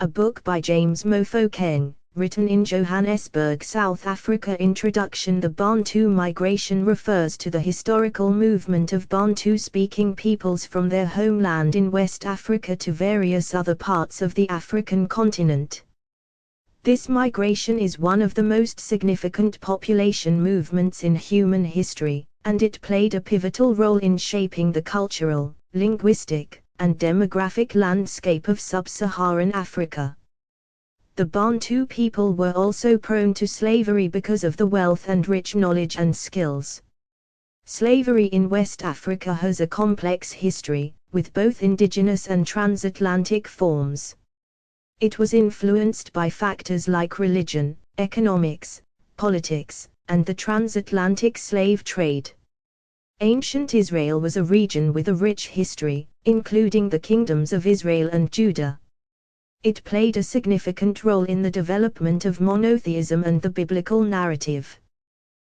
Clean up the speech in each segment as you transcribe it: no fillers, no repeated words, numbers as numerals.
a book by James Mofokeng, written in Johannesburg, South Africa. Introduction. The Bantu migration refers to the historical movement of Bantu-speaking peoples from their homeland in West Africa to various other parts of the African continent. This migration is one of the most significant population movements in human history, and it played a pivotal role in shaping the cultural, linguistic, and demographic landscape of sub-Saharan Africa. The Bantu people were also prone to slavery because of the wealth and rich knowledge and skills. Slavery in West Africa has a complex history, with both indigenous and transatlantic forms. It was influenced by factors like religion, economics, politics, and the transatlantic slave trade. Ancient Israel was a region with a rich history, including the kingdoms of Israel and Judah. It played a significant role in the development of monotheism and the biblical narrative.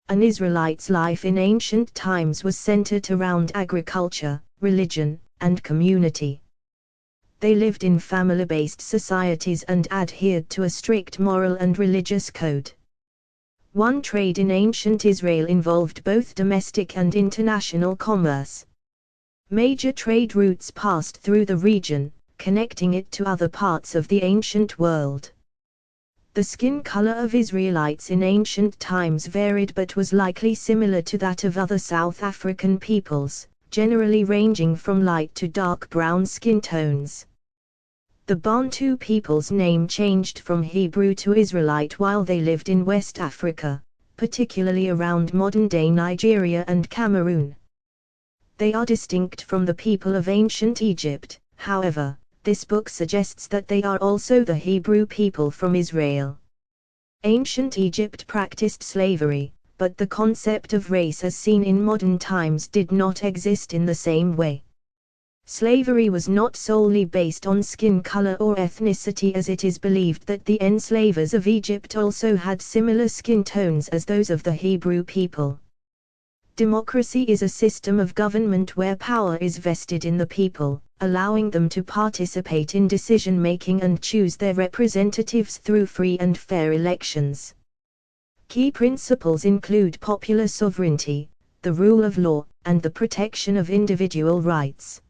An Israelite's life in ancient times was centered around agriculture, religion, and community. They lived in family-based societies and adhered to a strict moral and religious code. One trade in ancient Israel involved both domestic and international commerce. Major trade routes passed through the region, connecting it to other parts of the ancient world. The skin color of Israelites in ancient times varied but was likely similar to that of other South African peoples, generally ranging from light to dark brown skin tones. The Bantu people's name changed from Hebrew to Israelite while they lived in West Africa, particularly around modern-day Nigeria and Cameroon. They are distinct from the people of ancient Egypt. However, this book suggests that they are also the Hebrew people from Israel. Ancient Egypt practiced slavery, but the concept of race as seen in modern times did not exist in the same way. Slavery was not solely based on skin color or ethnicity, as it is believed that the enslavers of Egypt also had similar skin tones as those of the Hebrew people. Democracy is a system of government where power is vested in the people, allowing them to participate in decision-making and choose their representatives through free and fair elections. Key principles include popular sovereignty, the rule of law, and the protection of individual rights.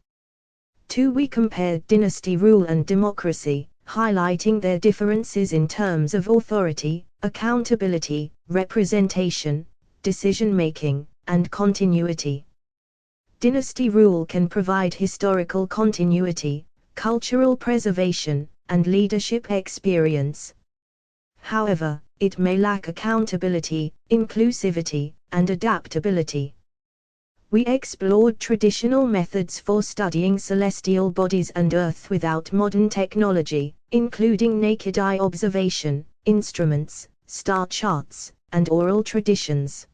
2. We compared dynasty rule and democracy, highlighting their differences in terms of authority, accountability, representation, decision-making, and continuity. Dynasty rule can provide historical continuity, cultural preservation, and leadership experience. However, it may lack accountability, inclusivity, and adaptability. We explored traditional methods for studying celestial bodies and Earth without modern technology, including naked eye observation, instruments, star charts, and oral traditions.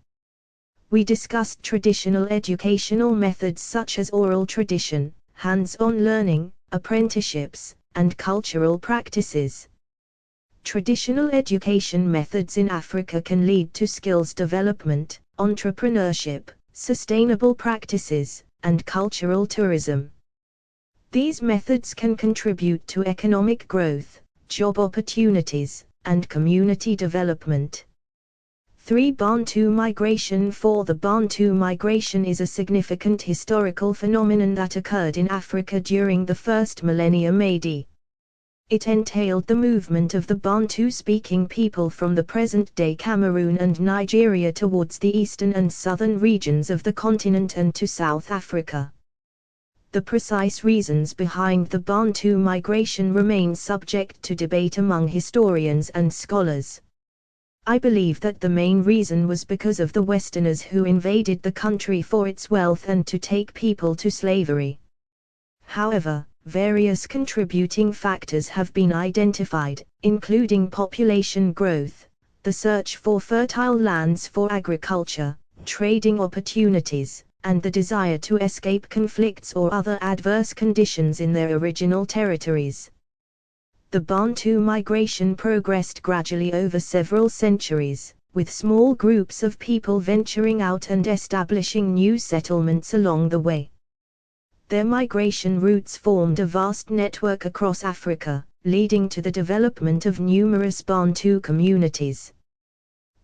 We discussed traditional educational methods such as oral tradition, hands-on learning, apprenticeships, and cultural practices. Traditional education methods in Africa can lead to skills development, entrepreneurship, sustainable practices, and cultural tourism. These methods can contribute to economic growth, job opportunities, and community development. 3. Bantu migration. 4. The Bantu migration is a significant historical phenomenon that occurred in Africa during the first millennium AD. It entailed the movement of the Bantu-speaking people from the present-day Cameroon and Nigeria towards the eastern and southern regions of the continent and to South Africa. The precise reasons behind the Bantu migration remain subject to debate among historians and scholars. I believe that the main reason was because of the Westerners who invaded the country for its wealth and to take people to slavery. However, various contributing factors have been identified, including population growth, the search for fertile lands for agriculture, trading opportunities, and the desire to escape conflicts or other adverse conditions in their original territories. The Bantu migration progressed gradually over several centuries, with small groups of people venturing out and establishing new settlements along the way. Their migration routes formed a vast network across Africa, leading to the development of numerous Bantu communities.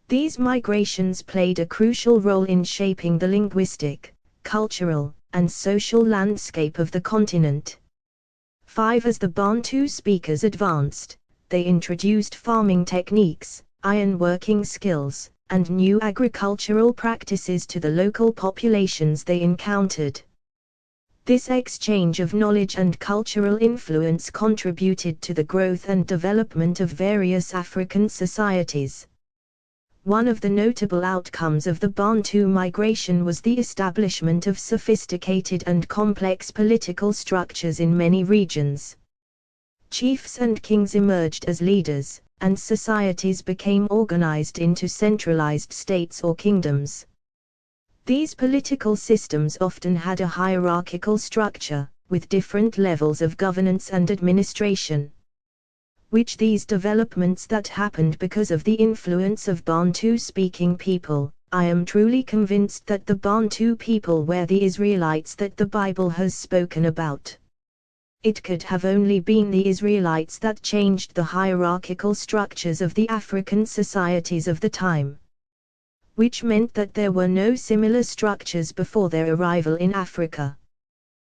These migrations played a crucial role in shaping the linguistic, cultural, and social landscape of the continent. 5. As the Bantu speakers advanced, they introduced farming techniques, ironworking skills, and new agricultural practices to the local populations they encountered. This exchange of knowledge and cultural influence contributed to the growth and development of various African societies. One of the notable outcomes of the Bantu migration was the establishment of sophisticated and complex political structures in many regions. Chiefs and kings emerged as leaders, and societies became organized into centralized states or kingdoms. These political systems often had a hierarchical structure, with different levels of governance and administration. These developments that happened because of the influence of Bantu-speaking people. I am truly convinced that the Bantu people were the Israelites that the Bible has spoken about. It could have only been the Israelites that changed the hierarchical structures of the African societies of the time, which meant that there were no similar structures before their arrival in Africa.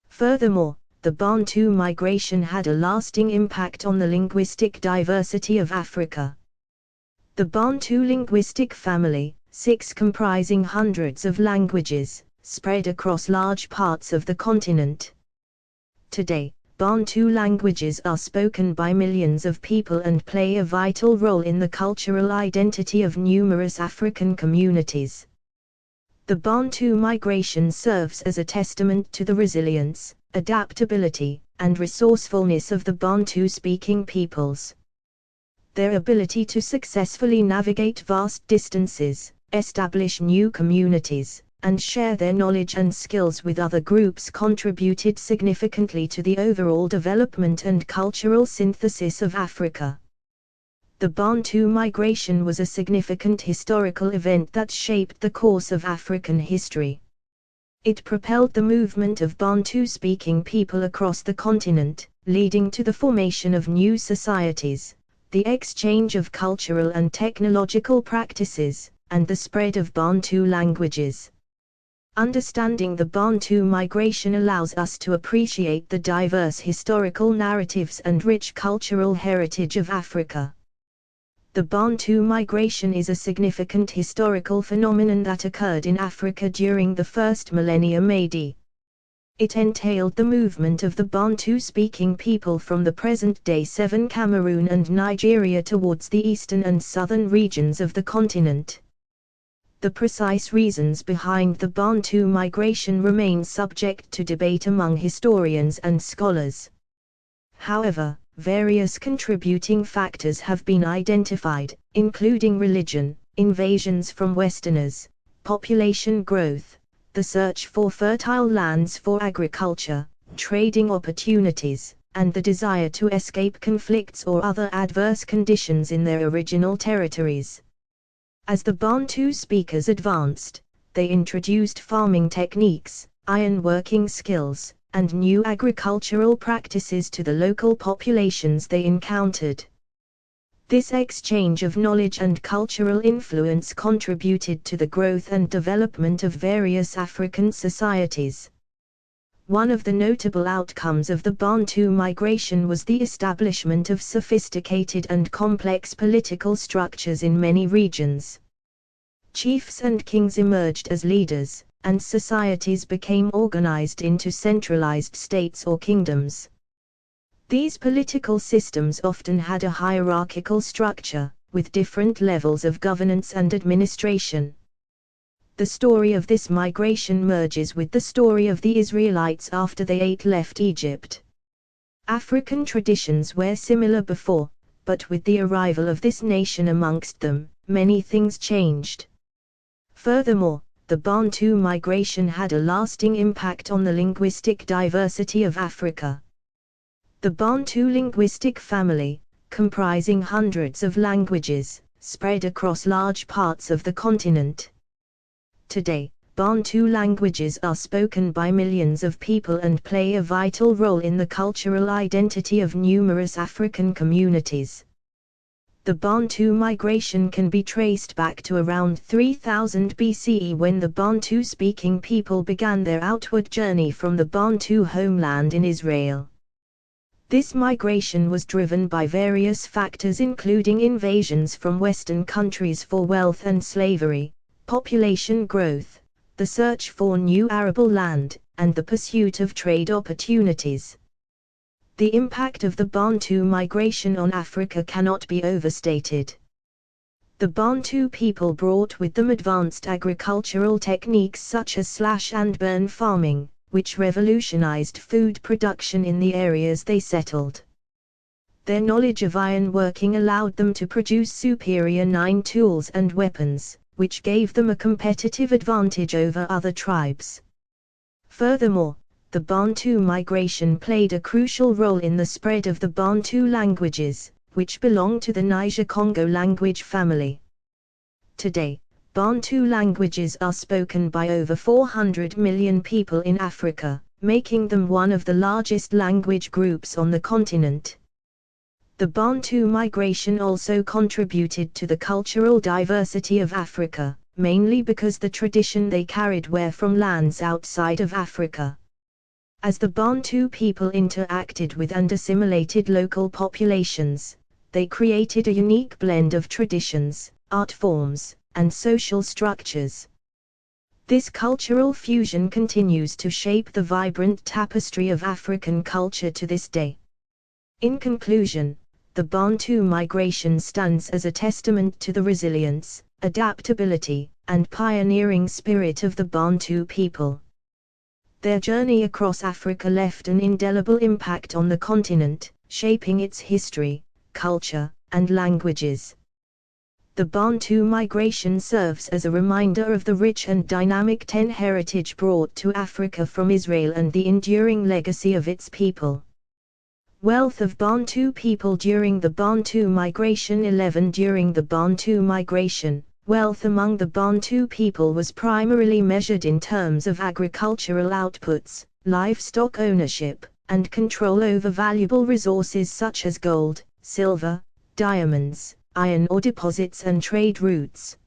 Furthermore, the Bantu migration had a lasting impact on the linguistic diversity of Africa. The Bantu linguistic family, 6 comprising hundreds of languages, spread across large parts of the continent. Today, Bantu languages are spoken by millions of people and play a vital role in the cultural identity of numerous African communities. The Bantu migration serves as a testament to the resilience, adaptability, and resourcefulness of the Bantu-speaking peoples. Their ability to successfully navigate vast distances, establish new communities, and share their knowledge and skills with other groups contributed significantly to the overall development and cultural synthesis of Africa. The Bantu migration was a significant historical event that shaped the course of African history. It propelled the movement of Bantu-speaking people across the continent, leading to the formation of new societies, the exchange of cultural and technological practices, and the spread of Bantu languages. Understanding the Bantu migration allows us to appreciate the diverse historical narratives and rich cultural heritage of Africa. The Bantu migration is a significant historical phenomenon that occurred in Africa during the first millennium AD. It entailed the movement of the Bantu-speaking people from the present-day 7 Cameroon and Nigeria towards the eastern and southern regions of the continent. The precise reasons behind the Bantu migration remain subject to debate among historians and scholars. However, various contributing factors have been identified, including religion, invasions from Westerners, population growth, the search for fertile lands for agriculture, trading opportunities, and the desire to escape conflicts or other adverse conditions in their original territories. As the Bantu speakers advanced, they introduced farming techniques, ironworking skills, and new agricultural practices to the local populations they encountered. This exchange of knowledge and cultural influence contributed to the growth and development of various African societies. One of the notable outcomes of the Bantu migration was the establishment of sophisticated and complex political structures in many regions. Chiefs and kings emerged as leaders, and societies became organized into centralized states or kingdoms. These political systems often had a hierarchical structure, with different levels of governance and administration. The story of this migration merges with the story of the Israelites after they left Egypt. African traditions were similar before, but with the arrival of this nation amongst them, many things changed. Furthermore, the Bantu migration had a lasting impact on the linguistic diversity of Africa. The Bantu linguistic family, comprising hundreds of languages, spread across large parts of the continent. Today, Bantu languages are spoken by millions of people and play a vital role in the cultural identity of numerous African communities. The Bantu migration can be traced back to around 3000 BCE when the Bantu-speaking people began their outward journey from the Bantu homeland in Israel. This migration was driven by various factors including invasions from Western countries for wealth and slavery, population growth, the search for new arable land, and the pursuit of trade opportunities. The impact of the Bantu migration on Africa cannot be overstated. The Bantu people brought with them advanced agricultural techniques such as slash-and-burn farming, which revolutionized food production in the areas they settled. Their knowledge of ironworking allowed them to produce superior iron tools and weapons, which gave them a competitive advantage over other tribes. Furthermore, the Bantu migration played a crucial role in the spread of the Bantu languages, which belong to the Niger-Congo language family. Today, Bantu languages are spoken by over 400 million people in Africa, making them one of the largest language groups on the continent. The Bantu migration also contributed to the cultural diversity of Africa, mainly because the tradition they carried were from lands outside of Africa. As the Bantu people interacted with and assimilated local populations, they created a unique blend of traditions, art forms, and social structures. This cultural fusion continues to shape the vibrant tapestry of African culture to this day. In conclusion, the Bantu migration stands as a testament to the resilience, adaptability, and pioneering spirit of the Bantu people. Their journey across Africa left an indelible impact on the continent, shaping its history, culture, and languages. The Bantu migration serves as a reminder of the rich and dynamic heritage brought to Africa from Israel and the enduring legacy of its people. Wealth of Bantu people during the Bantu migration. 11 During the Bantu migration, wealth among the Bantu people was primarily measured in terms of agricultural outputs, livestock ownership, and control over valuable resources such as gold, silver, diamonds, iron ore deposits and trade routes.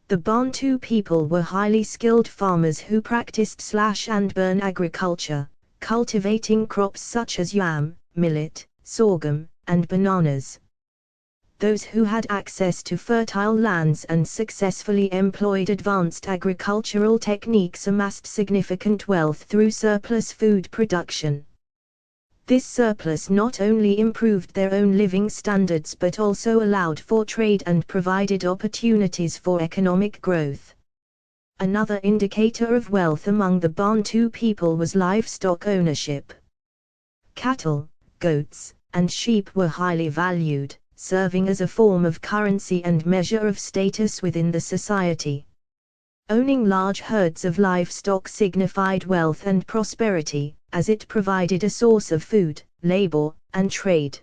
The Bantu people were highly skilled farmers who practiced slash-and-burn agriculture, cultivating crops such as yam, millet, sorghum, and bananas. Those who had access to fertile lands and successfully employed advanced agricultural techniques amassed significant wealth through surplus food production. This surplus not only improved their own living standards but also allowed for trade and provided opportunities for economic growth. Another indicator of wealth among the Bantu people was livestock ownership. Cattle, goats, and sheep were highly valued, serving as a form of currency and measure of status within the society. Owning large herds of livestock signified wealth and prosperity, as it provided a source of food, labor, and trade.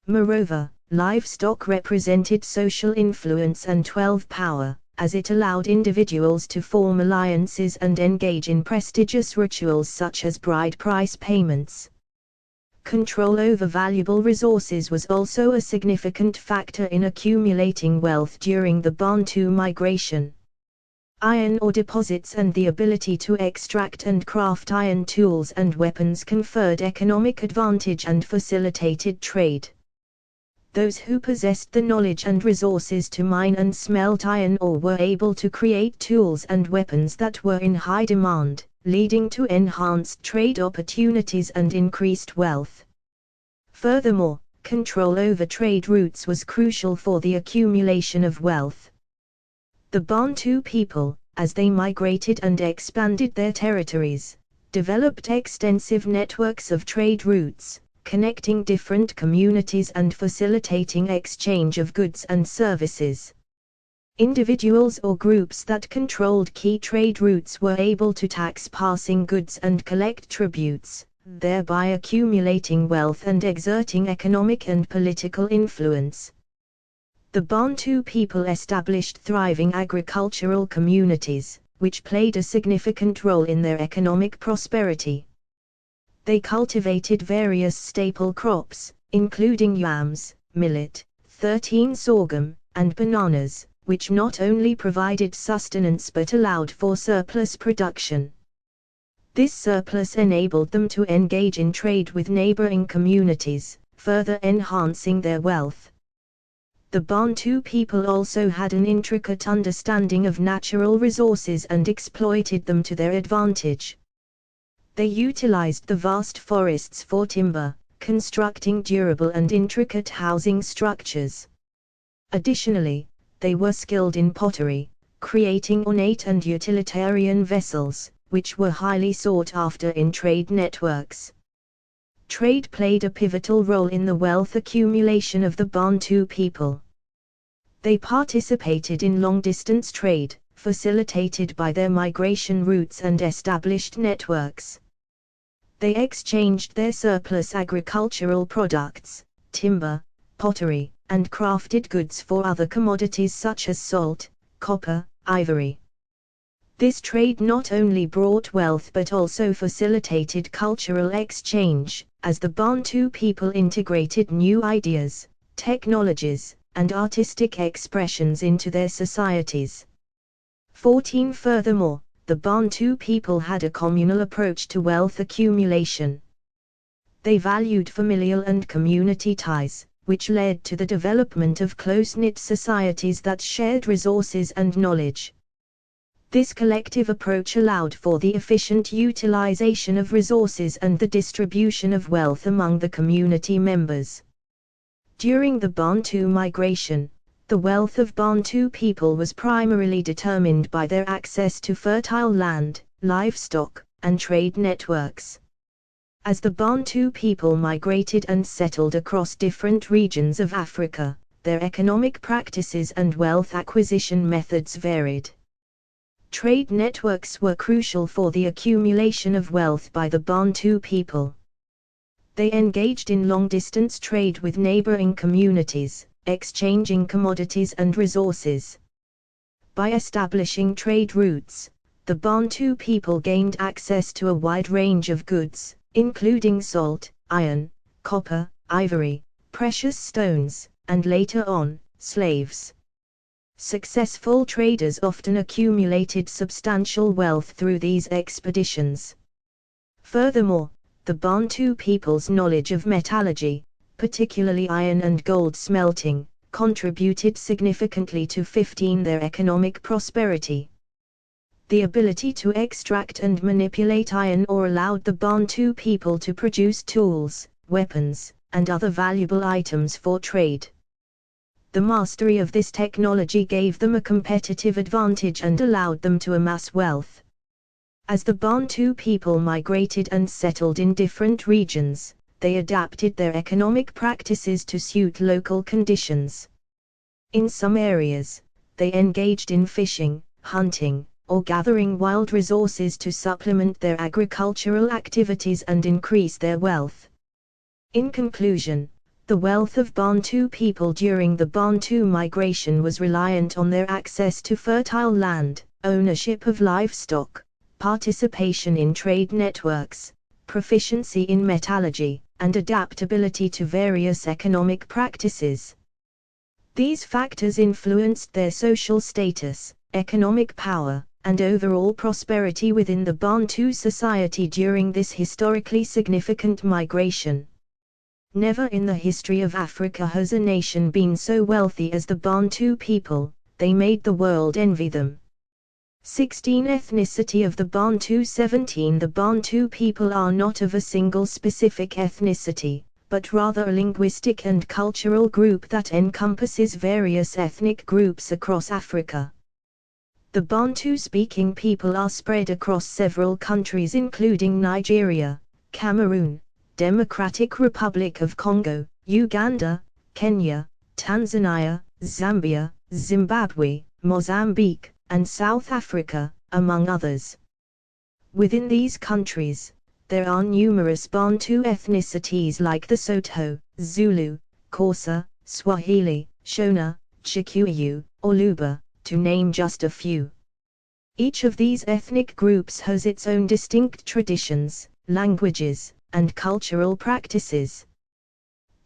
Moreover, livestock represented social influence and wealth power, as it allowed individuals to form alliances and engage in prestigious rituals such as bride price payments. Control over valuable resources was also a significant factor in accumulating wealth during the Bantu migration. Iron ore deposits and the ability to extract and craft iron tools and weapons conferred economic advantage and facilitated trade. Those who possessed the knowledge and resources to mine and smelt iron ore were able to create tools and weapons that were in high demand, leading to enhanced trade opportunities and increased wealth. Furthermore, control over trade routes was crucial for the accumulation of wealth. The Bantu people, as they migrated and expanded their territories, developed extensive networks of trade routes, connecting different communities and facilitating exchange of goods and services. Individuals or groups that controlled key trade routes were able to tax passing goods and collect tributes, thereby accumulating wealth and exerting economic and political influence. The Bantu people established thriving agricultural communities, which played a significant role in their economic prosperity. They cultivated various staple crops, including yams, millet, 13 sorghum, and bananas, which not only provided sustenance but allowed for surplus production. This surplus enabled them to engage in trade with neighboring communities, further enhancing their wealth. The Bantu people also had an intricate understanding of natural resources and exploited them to their advantage. They utilized the vast forests for timber, constructing durable and intricate housing structures. Additionally, they were skilled in pottery, creating ornate and utilitarian vessels, which were highly sought after in trade networks. Trade played a pivotal role in the wealth accumulation of the Bantu people. They participated in long-distance trade, facilitated by their migration routes and established networks. They exchanged their surplus agricultural products, timber, pottery, and crafted goods for other commodities such as salt, copper, ivory. This trade not only brought wealth but also facilitated cultural exchange, as the Bantu people integrated new ideas, technologies, and artistic expressions into their societies. 14. Furthermore, the Bantu people had a communal approach to wealth accumulation. They valued familial and community ties, which led to the development of close-knit societies that shared resources and knowledge. This collective approach allowed for the efficient utilization of resources and the distribution of wealth among the community members. During the Bantu migration, the wealth of Bantu people was primarily determined by their access to fertile land, livestock, and trade networks. As the Bantu people migrated and settled across different regions of Africa, their economic practices and wealth acquisition methods varied. Trade networks were crucial for the accumulation of wealth by the Bantu people. They engaged in long-distance trade with neighboring communities, exchanging commodities and resources. By establishing trade routes, the Bantu people gained access to a wide range of goods, including salt, iron, copper, ivory, precious stones, and later on, slaves. Successful traders often accumulated substantial wealth through these expeditions. Furthermore, the Bantu people's knowledge of metallurgy, particularly iron and gold smelting, contributed significantly to 15 their economic prosperity. The ability to extract and manipulate iron ore allowed the Bantu people to produce tools, weapons, and other valuable items for trade. The mastery of this technology gave them a competitive advantage and allowed them to amass wealth. As the Bantu people migrated and settled in different regions, they adapted their economic practices to suit local conditions. In some areas, they engaged in fishing, hunting, or gathering wild resources to supplement their agricultural activities and increase their wealth. In conclusion, the wealth of Bantu people during the Bantu migration was reliant on their access to fertile land, ownership of livestock, participation in trade networks, proficiency in metallurgy, and adaptability to various economic practices. These factors influenced their social status, economic power, and overall prosperity within the Bantu society during this historically significant migration. Never in the history of Africa has a nation been so wealthy as the Bantu people. They made the world envy them. 16. Ethnicity of the Bantu. 17. The Bantu people are not of a single specific ethnicity, but rather a linguistic and cultural group that encompasses various ethnic groups across Africa. The Bantu-speaking people are spread across several countries including Nigeria, Cameroon, Democratic Republic of Congo, Uganda, Kenya, Tanzania, Zambia, Zimbabwe, Mozambique, and South Africa, among others. Within these countries, there are numerous Bantu ethnicities like the Sotho, Zulu, Xhosa, Swahili, Shona, Kikuyu, or Luba, to name just a few. Each of these ethnic groups has its own distinct traditions, languages, and cultural practices.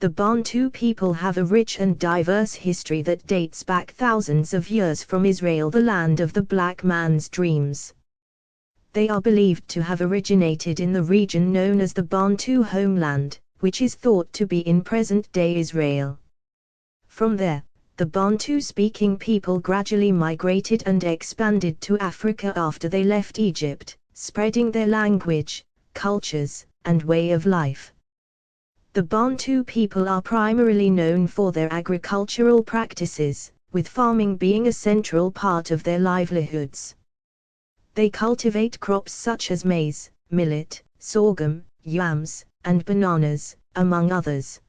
The Bantu people have a rich and diverse history that dates back thousands of years from Israel, the land of the black man's dreams. They are believed to have originated in the region known as the Bantu homeland, which is thought to be in present-day Israel. From there, the Bantu-speaking people gradually migrated and expanded to Africa after they left Egypt, spreading their language, cultures, and way of life. The Bantu people are primarily known for their agricultural practices, with farming being a central part of their livelihoods. They cultivate crops such as maize, millet, sorghum, yams, and bananas, among others.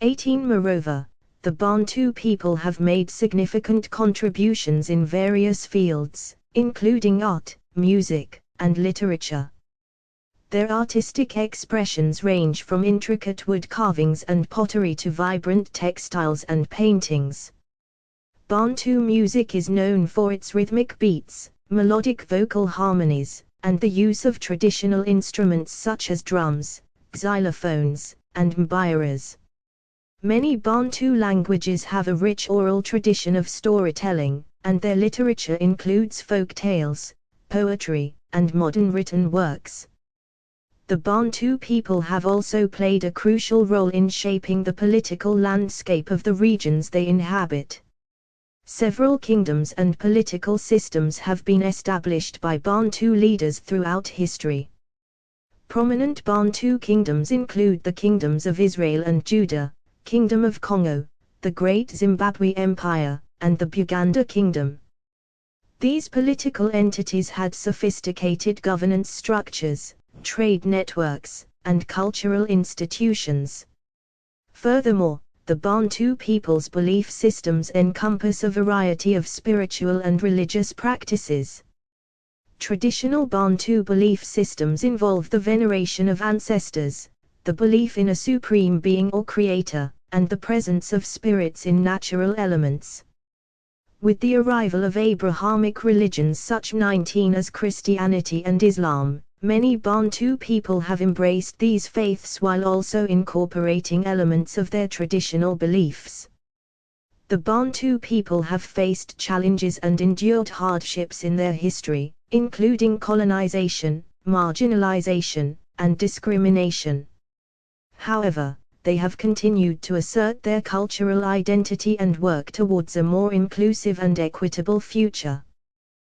Moreover, the Bantu people have made significant contributions in various fields, including art, music, and literature. Their artistic expressions range from intricate wood carvings and pottery to vibrant textiles and paintings. Bantu music is known for its rhythmic beats, melodic vocal harmonies, and the use of traditional instruments such as drums, xylophones, and mbiras. Many Bantu languages have a rich oral tradition of storytelling, and their literature includes folk tales, poetry, and modern written works. The Bantu people have also played a crucial role in shaping the political landscape of the regions they inhabit. Several kingdoms and political systems have been established by Bantu leaders throughout history. Prominent Bantu kingdoms include the kingdoms of Israel and Judah, Kingdom of Congo, the Great Zimbabwe Empire, and the Buganda Kingdom. These political entities had sophisticated governance structures, trade networks, and cultural institutions. Furthermore, the Bantu people's belief systems encompass a variety of spiritual and religious practices. Traditional Bantu belief systems involve the veneration of ancestors, the belief in a supreme being or creator, and the presence of spirits in natural elements. With the arrival of Abrahamic religions such 19 as Christianity and Islam, many Bantu people have embraced these faiths while also incorporating elements of their traditional beliefs. The Bantu people have faced challenges and endured hardships in their history, including colonization, marginalization, and discrimination. However, they have continued to assert their cultural identity and work towards a more inclusive and equitable future.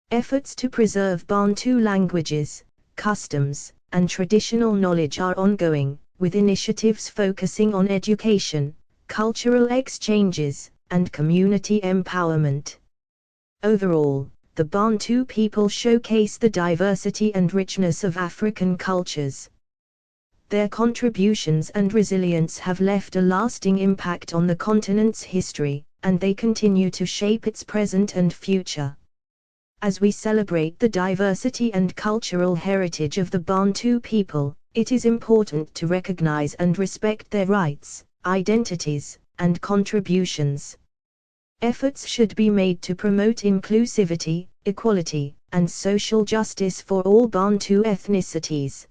Efforts to preserve Bantu languages, customs, and traditional knowledge are ongoing, with initiatives focusing on education, cultural exchanges, and community empowerment. Overall, the Bantu people showcase the diversity and richness of African cultures. Their contributions and resilience have left a lasting impact on the continent's history, and they continue to shape its present and future. As we celebrate the diversity and cultural heritage of the Bantu people, it is important to recognize and respect their rights, identities, and contributions. Efforts should be made to promote inclusivity, equality, and social justice for all Bantu ethnicities.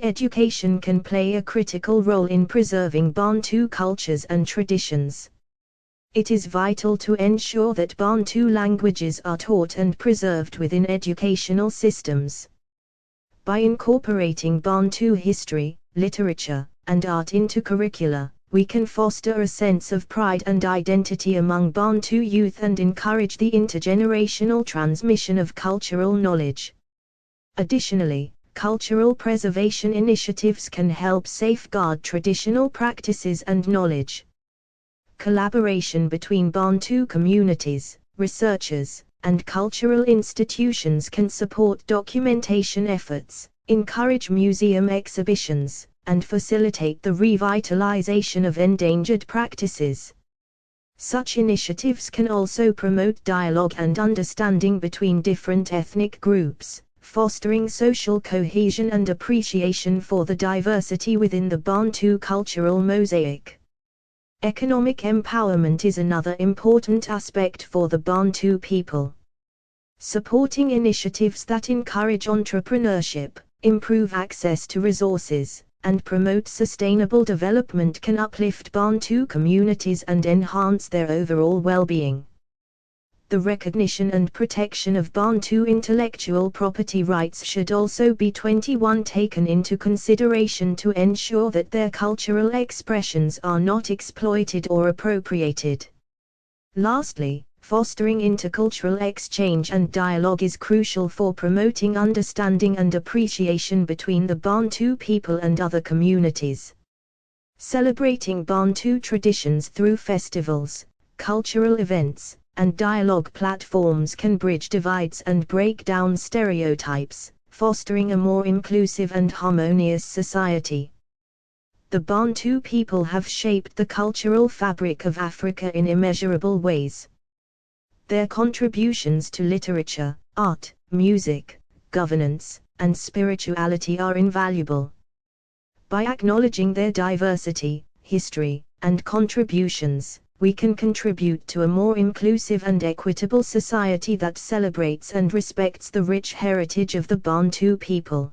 Education can play a critical role in preserving Bantu cultures and traditions. It is vital to ensure that Bantu languages are taught and preserved within educational systems. By incorporating Bantu history, literature, and art into curricula, we can foster a sense of pride and identity among Bantu youth and encourage the intergenerational transmission of cultural knowledge. Additionally, cultural preservation initiatives can help safeguard traditional practices and knowledge. Collaboration between Bantu communities, researchers, and cultural institutions can support documentation efforts, encourage museum exhibitions, and facilitate the revitalization of endangered practices. Such initiatives can also promote dialogue and understanding between different ethnic groups, fostering social cohesion and appreciation for the diversity within the Bantu cultural mosaic. Economic empowerment is another important aspect for the Bantu people. Supporting initiatives that encourage entrepreneurship, improve access to resources, and promote sustainable development can uplift Bantu communities and enhance their overall well-being. The recognition and protection of Bantu intellectual property rights should also be taken into consideration to ensure that their cultural expressions are not exploited or appropriated. Lastly, fostering intercultural exchange and dialogue is crucial for promoting understanding and appreciation between the Bantu people and other communities. Celebrating Bantu traditions through festivals, cultural events, and dialogue platforms can bridge divides and break down stereotypes, fostering a more inclusive and harmonious society. The Bantu people have shaped the cultural fabric of Africa in immeasurable ways. Their contributions to literature, art, music, governance, and spirituality are invaluable. By acknowledging their diversity, history, and contributions, we can contribute to a more inclusive and equitable society that celebrates and respects the rich heritage of the Bantu people.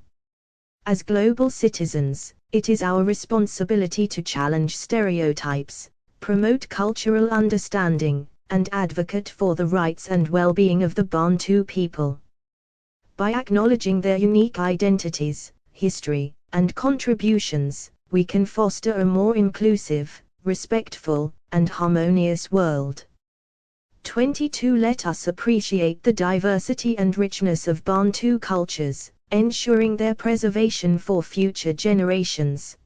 As global citizens, it is our responsibility to challenge stereotypes, promote cultural understanding, and advocate for the rights and well-being of the Bantu people. By acknowledging their unique identities, history, and contributions, we can foster a more inclusive, respectful, and harmonious world. 22. Let us appreciate the diversity and richness of Bantu cultures, ensuring their preservation for future generations.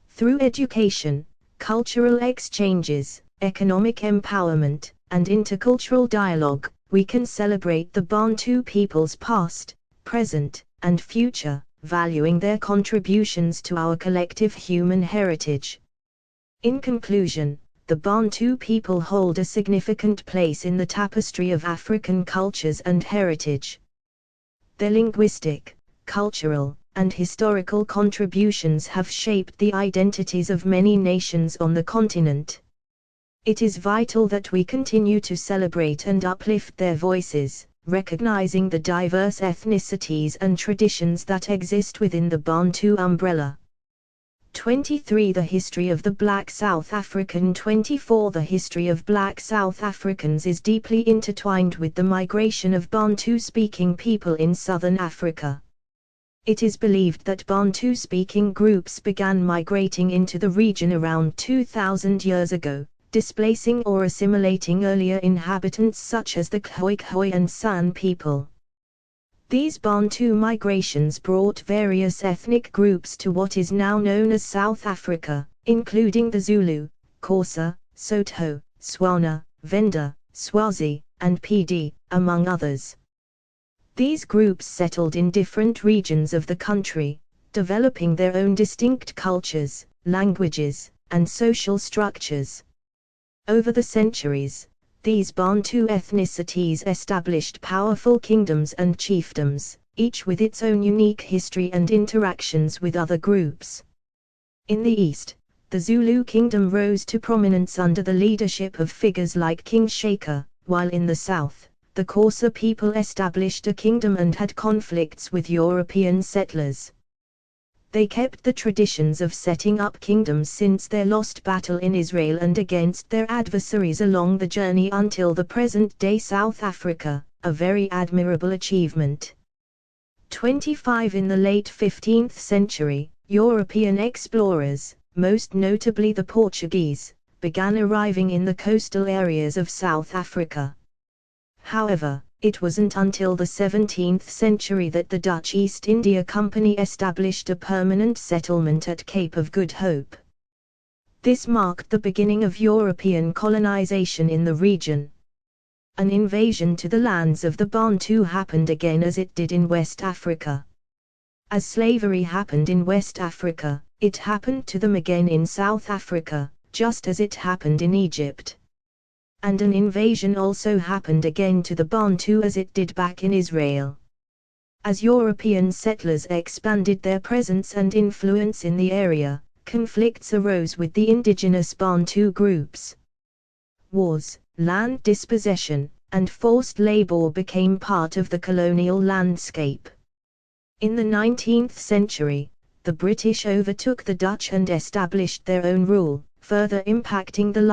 Through education, cultural exchanges, economic empowerment, and intercultural dialogue, we can celebrate the Bantu people's past, present, and future, valuing their contributions to our collective human heritage. In conclusion, the Bantu people hold a significant place in the tapestry of African cultures and heritage. Their linguistic, cultural, and historical contributions have shaped the identities of many nations on the continent. It is vital that we continue to celebrate and uplift their voices, recognizing the diverse ethnicities and traditions that exist within the Bantu umbrella. 23. The history of the Black South African. 24. The history of Black South Africans is deeply intertwined with the migration of Bantu-speaking people in southern Africa. It is believed that Bantu-speaking groups began migrating into the region around 2,000 years ago, displacing or assimilating earlier inhabitants such as the Khoi and San people. These Bantu migrations brought various ethnic groups to what is now known as South Africa, including the Zulu, Xhosa, Sotho, Swana, Venda, Swazi, and PD, among others. These groups settled in different regions of the country, developing their own distinct cultures, languages, and social structures. Over the centuries, these Bantu ethnicities established powerful kingdoms and chiefdoms, each with its own unique history and interactions with other groups. In the east, the Zulu kingdom rose to prominence under the leadership of figures like King Shaka, while in the south, the Xhosa people established a kingdom and had conflicts with European settlers. They kept the traditions of setting up kingdoms since their lost battle in Israel and against their adversaries along the journey until the present-day South Africa, a very admirable achievement. 25. In the late 15th century, European explorers, most notably the Portuguese, began arriving in the coastal areas of South Africa. However, it wasn't until the 17th century that the Dutch East India Company established a permanent settlement at Cape of Good Hope. This marked the beginning of European colonization in the region. An invasion to the lands of the Bantu happened again as it did in West Africa. As slavery happened in West Africa, it happened to them again in South Africa, just as it happened in Egypt. And an invasion also happened again to the Bantu as it did back in Israel. As European settlers expanded their presence and influence in the area, conflicts arose with the indigenous Bantu groups. Wars, land dispossession, and forced labor became part of the colonial landscape. In the 19th century, the British overtook the Dutch and established their own rule, further impacting the lives